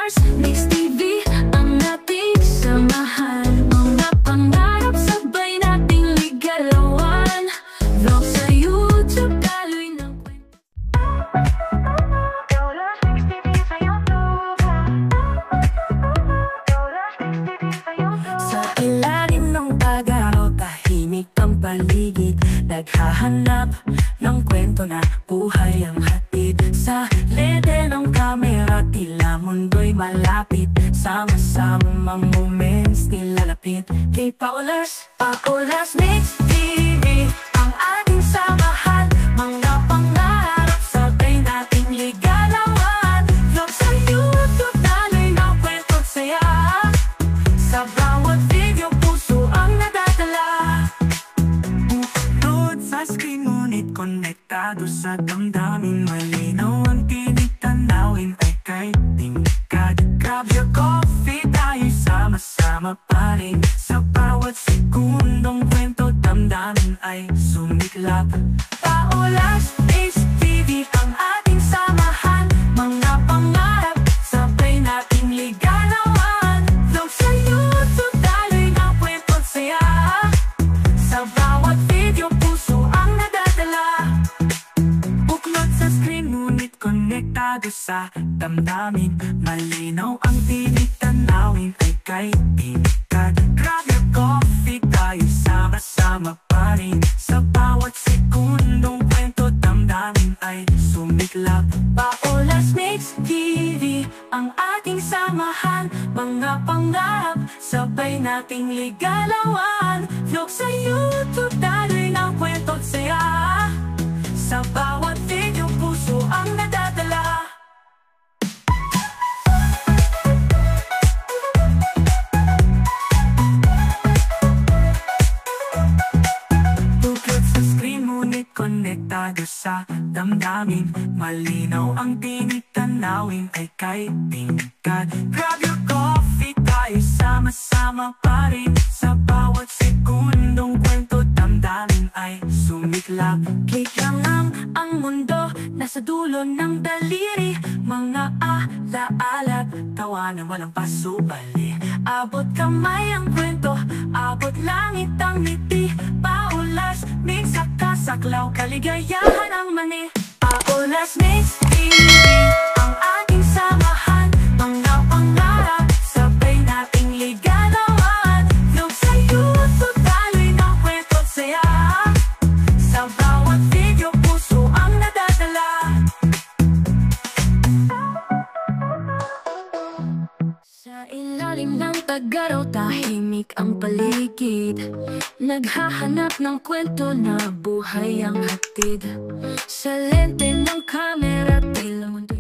Paulars Mix TV, ang ating samahan. Mga pangarap sabay nating ligalawan. Vlog sa YouTube, daloy ng kwento. Paulars Mix TV sa YouTube. Paulars Mix TV sa YouTube. Sa ilalim ng pag-araw, tahimik ang paligid. Naghahanap ng kwento na buhay ang hatid. Sa lente ng kamera, tila mundo'y malapit. Sama-sama moments nilalapit kay Paulars Mix TV, ang ating samahan. Mga pangarap sabay nating ligalawan. Vlog sa YouTube, daloy ng kwento at saya. Sa bawat video, puso ang nadadala. Bukod sa screen, ngunit konektado sa damdamin. Malinaw ang tinig, tanawin ay kay tingkad. Grab your coffee, tayo sama-sama pa rin. Sa bawat segundong kwento, damdamin ay sumiklap. Paulars Mix TV, ang ating samahan. Mga pangarap, sabay nating ligalawan. Vlog sa YouTube, daloy ng kwento at saya. Sa bawat video, puso ang nadadala. Buklod sa screen, ngunit konektado sa damdamin. Malinaw ang tinig, tanawin ay kay tingkad. Grab your coffee, tayo sama-sama pa rin. Sa bawat segundong kwento, damdamin ay sumiklap. Paulars Mix TV, ang ating samahan. Mga pangarap, sabay nating ligalawan. Vlog sa YouTube, daloy ng kwento at saya. Sa bawat video, puso ang nadadala. Buklod sa screen, ngunit konektado sa damdamin. Malinaw ang tinig, tanawin ay kay tingkad. Grab your coffee, tayo sama-sama pa rin. Sa bawat segundong kwento, damdamin ay sumiklap. Click lang ang mundo, nasa dulo ng daliri. Mga alaala, tawanan walang pasubali. Abot kamay ang kwento, abot langit ang ngiti. Paulars Mix, kasaklaw, kaligayahan ang mani. Paulars Mix TV, ang ating samahan. Mga pangarap, sabay nating ligalawan. Vlog sa YouTube, daloy ng kwento at saya. Sa bawat video, puso ang nadadala. Sa ilalim ng pag-araw, tahimik ang paligid. Naghahanap ng kwento na buhay ang hatid. Sa lente ng kamera, tila mundo'y